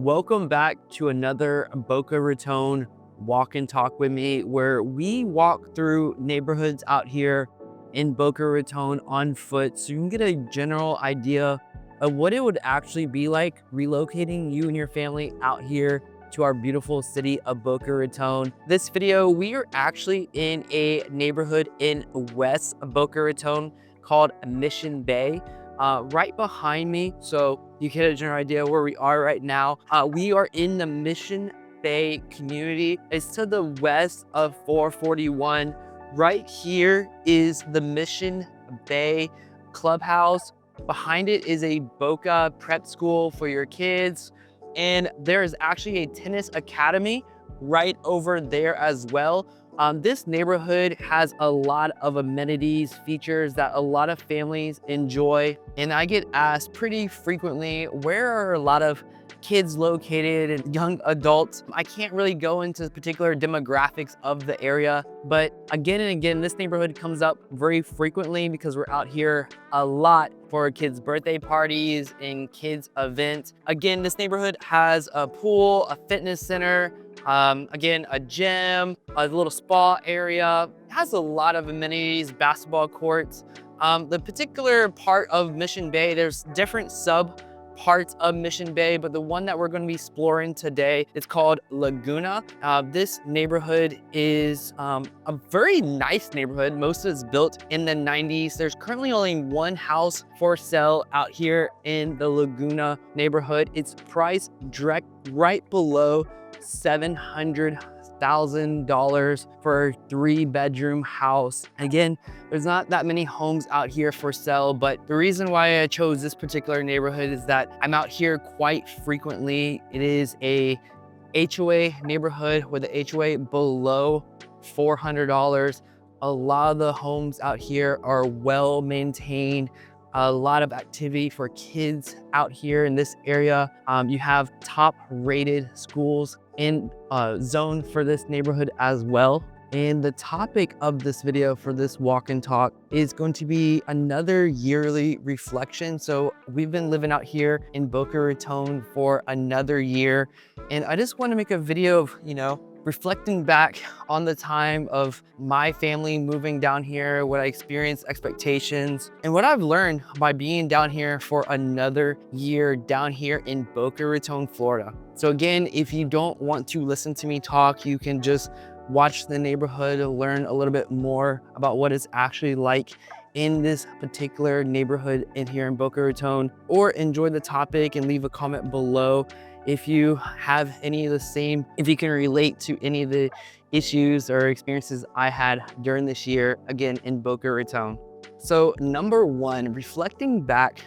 Welcome back to another Boca Raton walk and talk with me, where we walk through neighborhoods out here in Boca Raton on foot so you can get a general idea of what it would actually be like relocating you and your family out here to our beautiful city of Boca Raton. This video, we are actually in a neighborhood in West Boca Raton called Mission Bay. Right behind me, so you get a general idea where we are right now. We are in the Mission Bay community. It's to the west of 441. Right here is the Mission Bay Clubhouse. Behind it is a Boca prep school for your kids. And there is actually a tennis academy right over there as well. This neighborhood has a lot of amenities, features that a lot of families enjoy. And I get asked pretty frequently, where are a lot of kids located and young adults? I can't really go into particular demographics of the area, but again and again, this neighborhood comes up very frequently because we're out here a lot for kids' birthday parties and kids' events. Again, this neighborhood has a pool, a fitness center, again, a gym, a little spa area. It has a lot of amenities, basketball courts. The particular part of Mission Bay, there's different sub parts of Mission Bay, but the one that we're going to be exploring today is called Laguna. This neighborhood is a very nice neighborhood. Most of it's built in the 90s. There's currently only one house for sale out here in the Laguna neighborhood. It's priced direct right below $700,000 for a 3-bedroom house. Again, there's not that many homes out here for sale, but the reason why I chose this particular neighborhood is that I'm out here quite frequently. It is a HOA neighborhood with the HOA below $400. A lot of the homes out here are well maintained. A lot of activity for kids out here in this area. You have top rated schools in zone for this neighborhood as well. And the topic of this video for this walk and talk is going to be another yearly reflection. So we've been living out here in Boca Raton for another year. And I just want to make a video of, reflecting back on the time of my family moving down here, what I experienced, expectations, and what I've learned by being down here for another year down here in Boca Raton, Florida. So again, if you don't want to listen to me talk, you can just watch the neighborhood and learn a little bit more about what it's actually like in this particular neighborhood in here in Boca Raton, or enjoy the topic and leave a comment below if you have any of the same, if you can relate to any of the issues or experiences I had during this year, again, in Boca Raton. So number one, reflecting back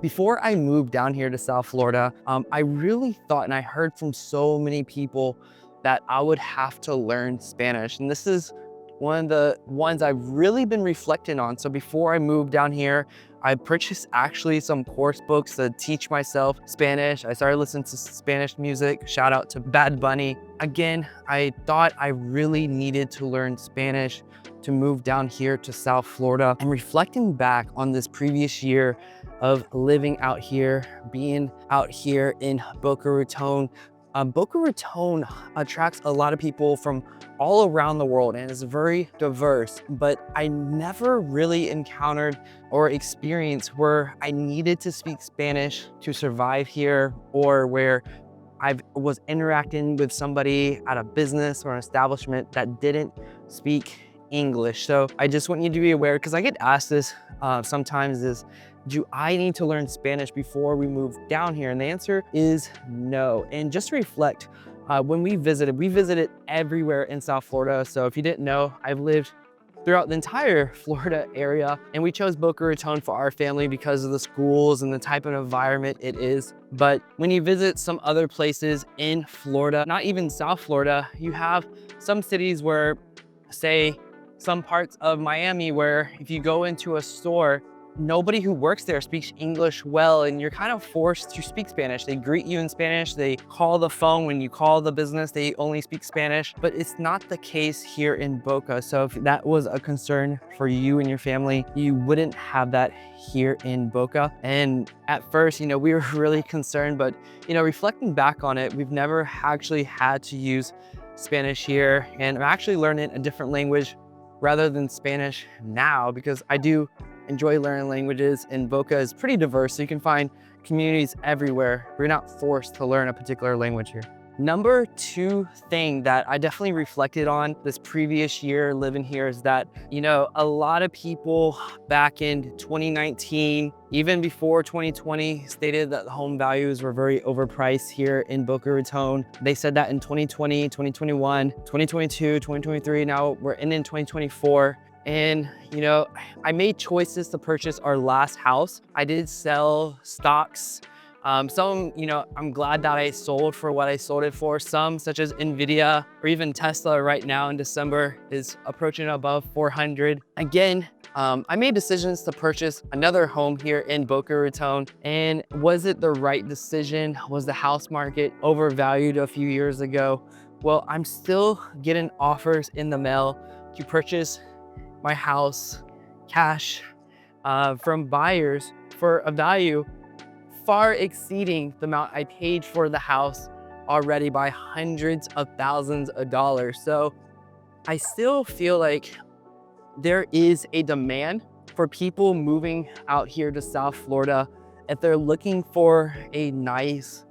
before I moved down here to South Florida, I really thought, and I heard from so many people, that I would have to learn Spanish. And this is one of the ones I've really been reflecting on. So before I moved down here, I purchased actually some course books to teach myself Spanish. I started listening to Spanish music. Shout out to Bad Bunny. Again, I thought I really needed to learn Spanish to move down here to South Florida. And reflecting back on this previous year of living out here, being out here in Boca Raton, Boca Raton attracts a lot of people from all around the world and is very diverse, but I never really encountered or experienced where I needed to speak Spanish to survive here, or where I was interacting with somebody at a business or an establishment that didn't speak English. So I just want you to be aware, because I get asked this sometimes, is, do I need to learn Spanish before we move down here? And the answer is no. And just to reflect, when we visited everywhere in South Florida. So if you didn't know, I've lived throughout the entire Florida area, and we chose Boca Raton for our family because of the schools and the type of environment it is. But when you visit some other places in Florida, not even South Florida, you have some cities where, say, some parts of Miami, where if you go into a store, nobody who works there speaks English well, and you're kind of forced to speak Spanish. They greet you in Spanish, they call the phone when you call the business, they only speak Spanish, but it's not the case here in Boca. So if that was a concern for you and your family, you wouldn't have that here in Boca. And at first, we were really concerned, but reflecting back on it, we've never actually had to use Spanish here, and I'm actually learning a different language rather than Spanish now, because I do enjoy learning languages, and Boca is pretty diverse, so you can find communities everywhere. We're not forced to learn a particular language here. Number 2 thing that I definitely reflected on this previous year living here is that, a lot of people back in 2019, even before 2020, stated that the home values were very overpriced here in Boca Raton. They said that in 2020, 2021, 2022, 2023, now we're in 2024. And, I made choices to purchase our last house. I did sell stocks. Some, I'm glad that I sold for what I sold it for. Some, such as Nvidia or even Tesla right now in December, is approaching above 400. Again, I made decisions to purchase another home here in Boca Raton. And was it the right decision? Was the house market overvalued a few years ago? Well, I'm still getting offers in the mail to purchase my house cash from buyers for a value far exceeding the amount I paid for the house already by hundreds of thousands of dollars. So I still feel like there is a demand for people moving out here to South Florida if they're looking for a nice,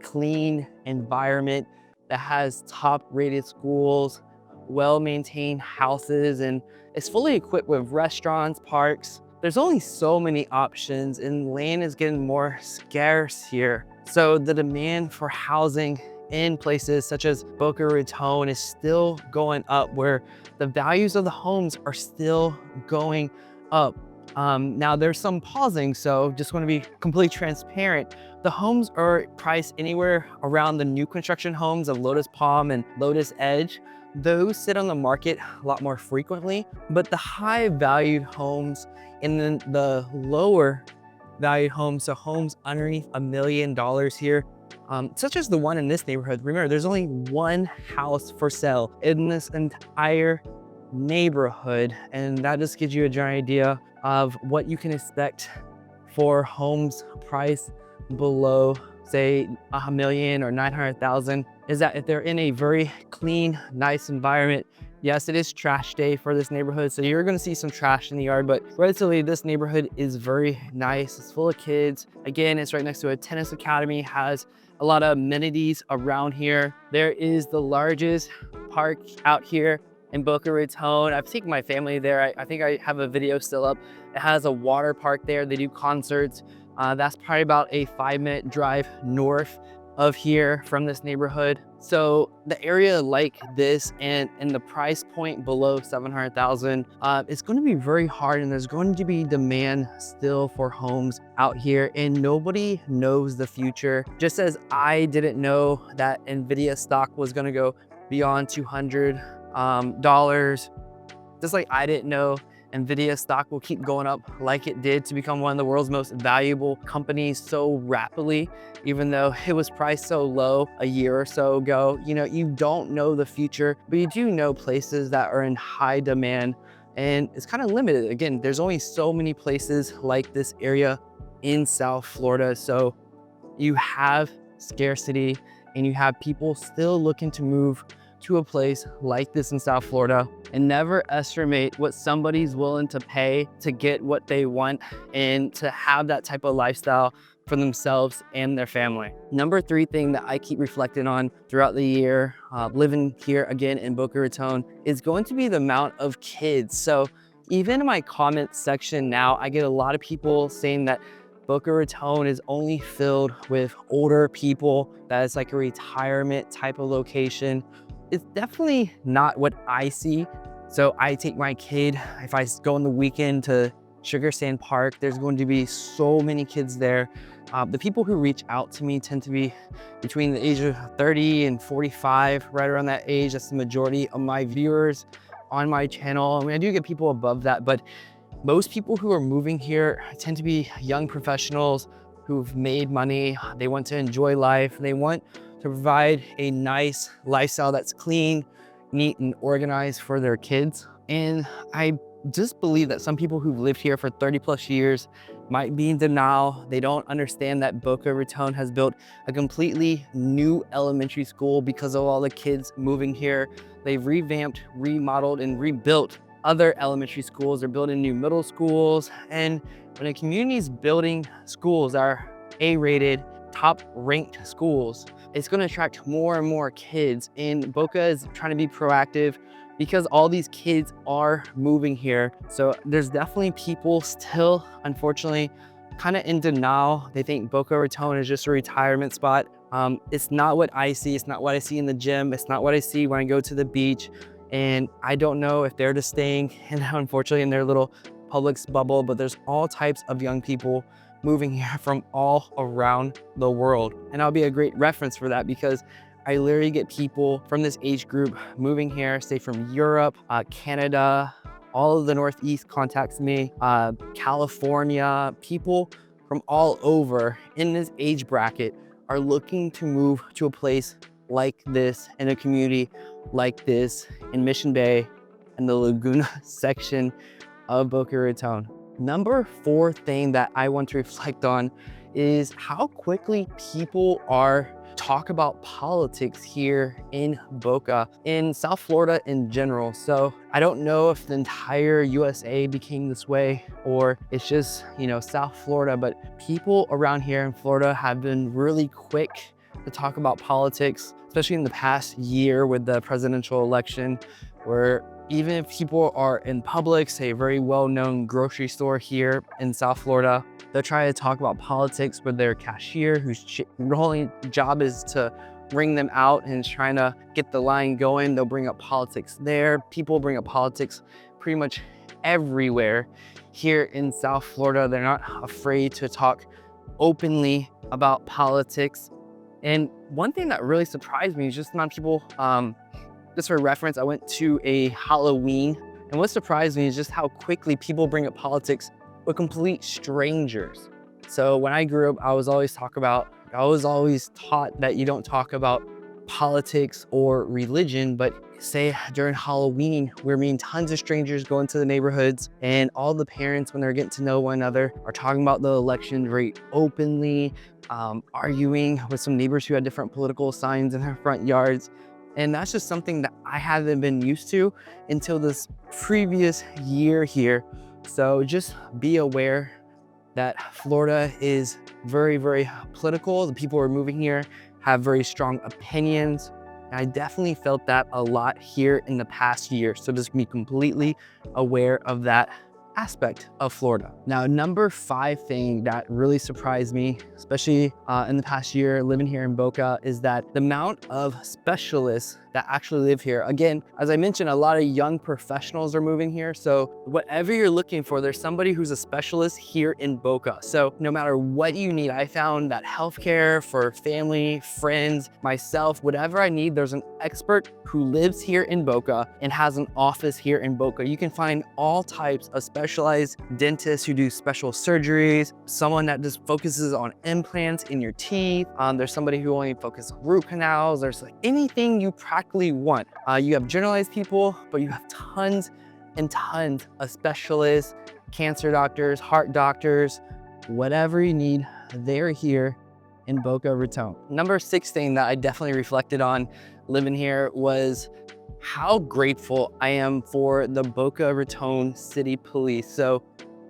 clean environment that has top-rated schools, well-maintained houses, and is fully equipped with restaurants, parks. There's only so many options, and land is getting more scarce here. So the demand for housing in places such as Boca Raton is still going up, where the values of the homes are still going up. Now there's some pausing, so just want to be completely transparent. The homes are priced anywhere around the new construction homes of Lotus Palm and Lotus Edge. Those sit on the market a lot more frequently, but the high valued homes and then the lower valued homes, so homes underneath $1 million here, such as the one in this neighborhood. Remember, there's only one house for sale in this entire neighborhood, and that just gives you a general idea of what you can expect for homes priced below, say, $1 million or 900,000. Is that if they're in a very clean, nice environment. Yes, it is trash day for this neighborhood, so you're gonna see some trash in the yard, but relatively this neighborhood is very nice. It's full of kids. Again, it's right next to a tennis academy, has a lot of amenities around here. There is the largest park out here in Boca Raton. I've taken my family there. I think I have a video still up. It has a water park there. They do concerts. That's probably about a 5-minute drive north of here from this neighborhood. So the area like this and the price point below 700,000, it's going to be very hard, and there's going to be demand still for homes out here, and nobody knows the future. Just as I didn't know that Nvidia stock was going to go beyond $200, just like I didn't know Nvidia stock will keep going up like it did to become one of the world's most valuable companies so rapidly, even though it was priced so low a year or so ago. You don't know the future, but you do know places that are in high demand, and it's kind of limited. Again, there's only so many places like this area in South Florida. So you have scarcity, and you have people still looking to move to a place like this in South Florida. And never estimate what somebody's willing to pay to get what they want and to have that type of lifestyle for themselves and their family. Number 3 thing that I keep reflecting on throughout the year, living here again in Boca Raton, is going to be the amount of kids. So even in my comment section now, I get a lot of people saying that Boca Raton is only filled with older people, that it's like a retirement type of location. It's definitely not what I see. So I take my kid, if I go on the weekend to Sugar Sand Park, there's going to be so many kids there. The people who reach out to me tend to be between the age of 30 and 45, right around that age. That's the majority of my viewers on my channel. I mean, I do get people above that, but Most people who are moving here tend to be young professionals who've made money. They want to enjoy life. They want to provide a nice lifestyle that's clean, neat, and organized for their kids. And I just believe that some people who've lived here for 30 plus years might be in denial. They don't understand that Boca Raton has built a completely new elementary school because of all the kids moving here. They've revamped, remodeled, and rebuilt other elementary schools. They're building new middle schools. And when a community is building schools that are A-rated, top-ranked schools, it's going to attract more and more kids. And Boca is trying to be proactive because all these kids are moving here. So there's definitely people still, unfortunately, kind of in denial. They think Boca Raton is just a retirement spot. It's not what I see. It's not what I see in the gym. It's not what I see when I go to the beach. And I don't know if they're just staying, unfortunately, in their little Publix bubble, but there's all types of young people moving here from all around the world. And I'll be a great reference for that because I literally get people from this age group moving here, say from Europe, Canada, all of the Northeast contacts me, California, people from all over in this age bracket are looking to move to a place like this in a community like this in Mission Bay and the Laguna section of Boca Raton. Number 4 thing that I want to reflect on is how quickly people talk about politics here in Boca, in South Florida in general. So I don't know if the entire USA became this way or it's just, South Florida, but people around here in Florida have been really quick to talk about politics, especially in the past year with the presidential election, where even if people are in Publix, a very well-known grocery store here in South Florida, they'll try to talk about politics with their cashier, whose only job is to ring them out and is trying to get the line going. They'll bring up politics there. People bring up politics pretty much everywhere here in South Florida. They're not afraid to talk openly about politics. And one thing that really surprised me is just the amount of people, just for reference, I went to a Halloween, and what surprised me is just how quickly people bring up politics with complete strangers. So when I grew up, I was always taught that you don't talk about politics or religion, but say during Halloween, we're meeting tons of strangers going to the neighborhoods, and all the parents, when they're getting to know one another, are talking about the election very openly, arguing with some neighbors who had different political signs in their front yards. And that's just something that I haven't been used to until this previous year here. So just be aware that Florida is very, very political. The people who are moving here have very strong opinions. And I definitely felt that a lot here in the past year. So just be completely aware of that aspect of Florida. Now, number 5 thing that really surprised me, especially in the past year living here in Boca, is that the amount of specialists that actually live here. Again, as I mentioned, a lot of young professionals are moving here. So whatever you're looking for, there's somebody who's a specialist here in Boca. So no matter what you need, I found that healthcare for family, friends, myself, whatever I need, there's an expert who lives here in Boca and has an office here in Boca. You can find all types of specialized dentists who do special surgeries, someone that just focuses on implants in your teeth. There's somebody who only focuses on root canals. There's like anything you practically want. You have generalized people, but you have tons and tons of specialists, cancer doctors, heart doctors, whatever you need, they're here in Boca Raton. Number 6 thing that I definitely reflected on living here was how grateful I am for the Boca Raton City Police. So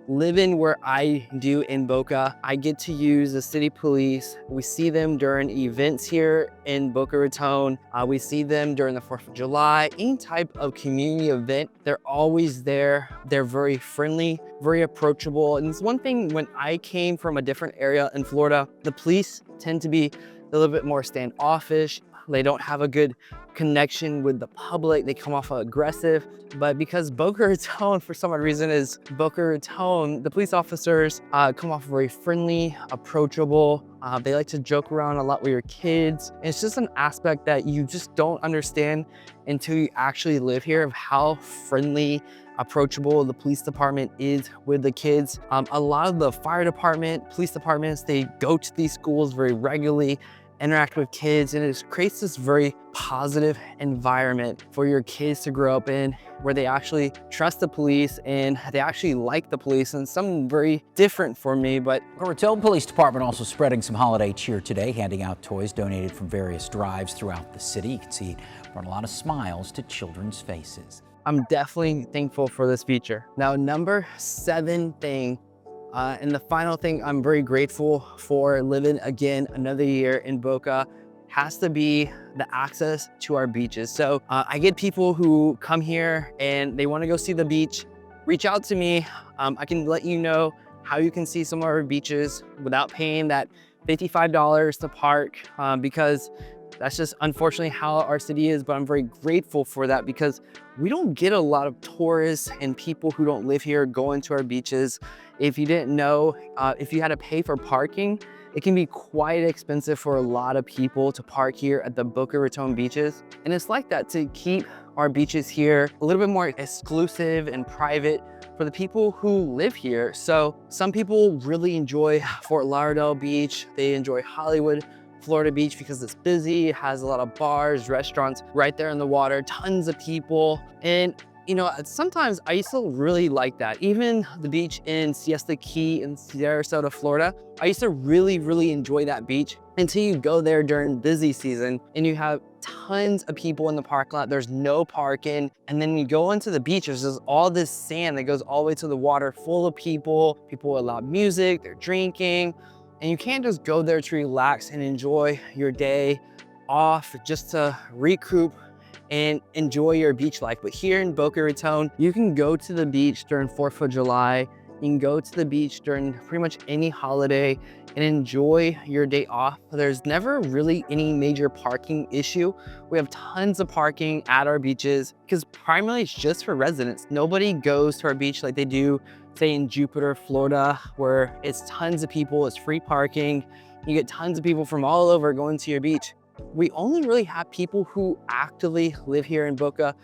living where I do in Boca, I get to use the city police. We see them during events here in Boca Raton. We see them during the 4th of July, any type of community event, they're always there. They're very friendly, very approachable. And it's one thing, when I came from a different area in Florida, the police tend to be a little bit more standoffish. They don't have a good connection with the public. They come off aggressive. But because Boca Raton, for some odd reason, is Boca Raton, the police officers come off very friendly, approachable. They like to joke around a lot with your kids. And it's just an aspect that you just don't understand until you actually live here, of how friendly, approachable the police department is with the kids. A lot of the fire department, police departments, they go to these schools very regularly, interact with kids, and it creates this very positive environment for your kids to grow up in, where they actually trust the police and they actually like the police. And something very different for me. But Boca Raton Police Department also spreading some holiday cheer today, handing out toys donated from various drives throughout the city. You can see it brought a lot of smiles to children's faces. I'm definitely thankful for this feature. Now, number 7 thing, and the final thing I'm very grateful for living again another year in Boca, has to be the access to our beaches. So I get people who come here and they want to go see the beach, reach out to me. I can let you know how you can see some of our beaches without paying that $55 to park, because that's just unfortunately how our city is. But I'm very grateful for that, because we don't get a lot of tourists and people who don't live here going to our beaches. If you didn't know, if you had to pay for parking, it can be quite expensive for a lot of people to park here at the Boca Raton beaches. And it's like that to keep our beaches here a little bit more exclusive and private for the people who live here. So some people really enjoy Fort Lauderdale Beach. They enjoy Hollywood, Florida Beach, because it's busy, it has a lot of bars, restaurants right there in the water, tons of people. And you know, sometimes I used to really like that. Even the beach in Siesta Key in Sarasota, Florida, I used to really enjoy that beach until you go there during busy season and you have tons of people in the parking lot. There's no parking. And then you go into the beach, there's just all this sand that goes all the way to the water, full of people with loud music, they're drinking. And you can't just go there to relax and enjoy your day off, just to recoup and enjoy your beach life. But here in Boca Raton, you can go to the beach during 4th of July. You can go to the beach during pretty much any holiday and enjoy your day off. There's never really any major parking issue. We have tons of parking at our beaches because primarily it's just for residents. Nobody goes to our beach like they do, say, in Jupiter, Florida, where it's tons of people, it's free parking. You get tons of people from all over going to your beach. We only really have people who actively live here in Boca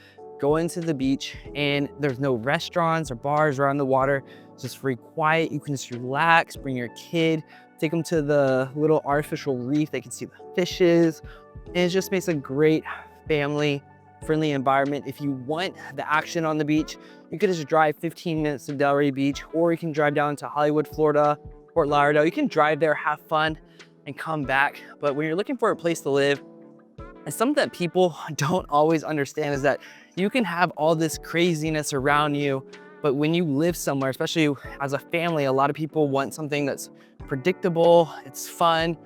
go into the beach, and there's no restaurants or bars around the water. It's just very quiet. You can just relax, bring your kid, take them to the little artificial reef. They can see the fishes, and it just makes a great family-friendly environment. If you want the action on the beach, you could just drive 15 minutes to Delray Beach, or you can drive down to Hollywood, Florida, Fort Lauderdale. You can drive there, have fun, and come back. But when you're looking for a place to live, and something that people don't always understand is that you can have all this craziness around you, but when you live somewhere, especially as a family, a lot of people want something that's predictable, it's fun.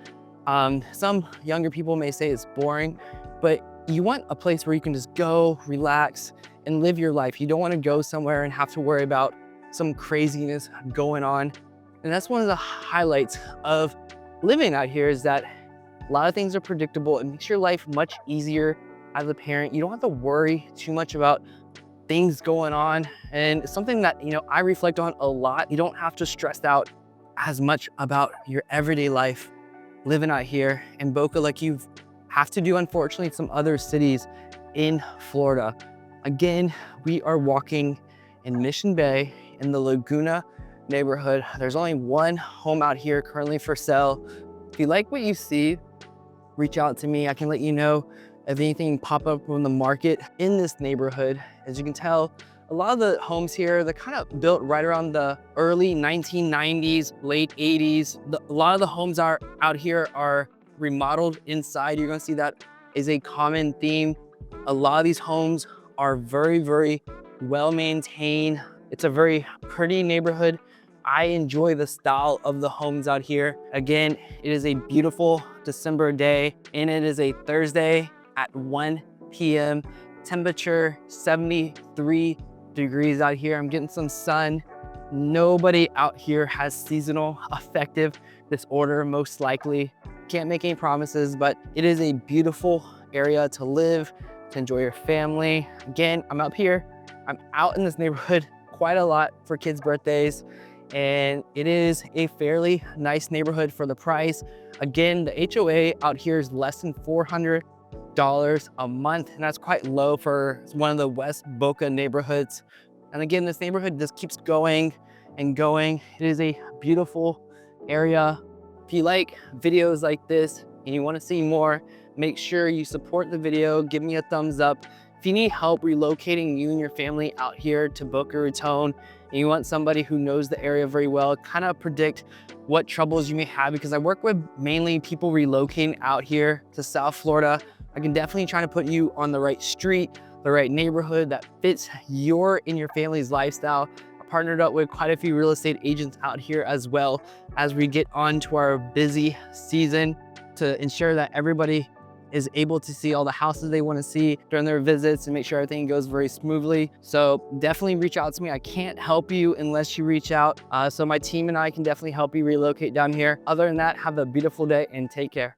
Some younger people may say it's boring, but you want a place where you can just go, relax, and live your life. You don't want to go somewhere and have to worry about some craziness going on. And that's one of the highlights of living out here, is that a lot of things are predictable. It makes your life much easier as a parent. You don't have to worry too much about things going on. And it's something that, you know, I reflect on a lot. You don't have to stress out as much about your everyday life living out here in Boca like you have to do, unfortunately, in some other cities in Florida. Again, we are walking in Mission Bay in the Laguna neighborhood. There's only one home out here currently for sale. If you like what you see, reach out to me. I can let you know if anything pop up on the market in this neighborhood. As you can tell, a lot of the homes here, they're kind of built right around the early 1990s, late 80s. A lot of the homes out here are remodeled inside. You're gonna see that is a common theme. A lot of these homes are very well maintained. It's a very pretty neighborhood. I enjoy the style of the homes out here. Again, it is a beautiful December day, and it is a Thursday at 1 p.m. Temperature 73 degrees out here. I'm getting some sun. Nobody out here has seasonal affective disorder, most likely. Can't make any promises, but it is a beautiful area to live, to enjoy your family. Again, I'm up here. I'm out in this neighborhood quite a lot for kids' birthdays, and it is a fairly nice neighborhood for the price. Again, the HOA out here is less than $400 a month, and that's quite low for one of the West Boca neighborhoods. And again, this neighborhood just keeps going and going. It is a beautiful area. If you like videos like this and you want to see more, make sure you support the video, give me a thumbs up. If you need help relocating you and your family out here to Boca Raton, and you want somebody who knows the area very well, kind of predict what troubles you may have, because I work with mainly people relocating out here to South Florida. I can definitely try to put you on the right street, the right neighborhood that fits your and your family's lifestyle. Partnered up with quite a few real estate agents out here as well as we get on to our busy season to ensure that everybody is able to see all the houses they want to see during their visits and make sure everything goes very smoothly. So definitely reach out to me. I can't help you unless you reach out. So my team and I can definitely help you relocate down here. Other than that, have a beautiful day and take care.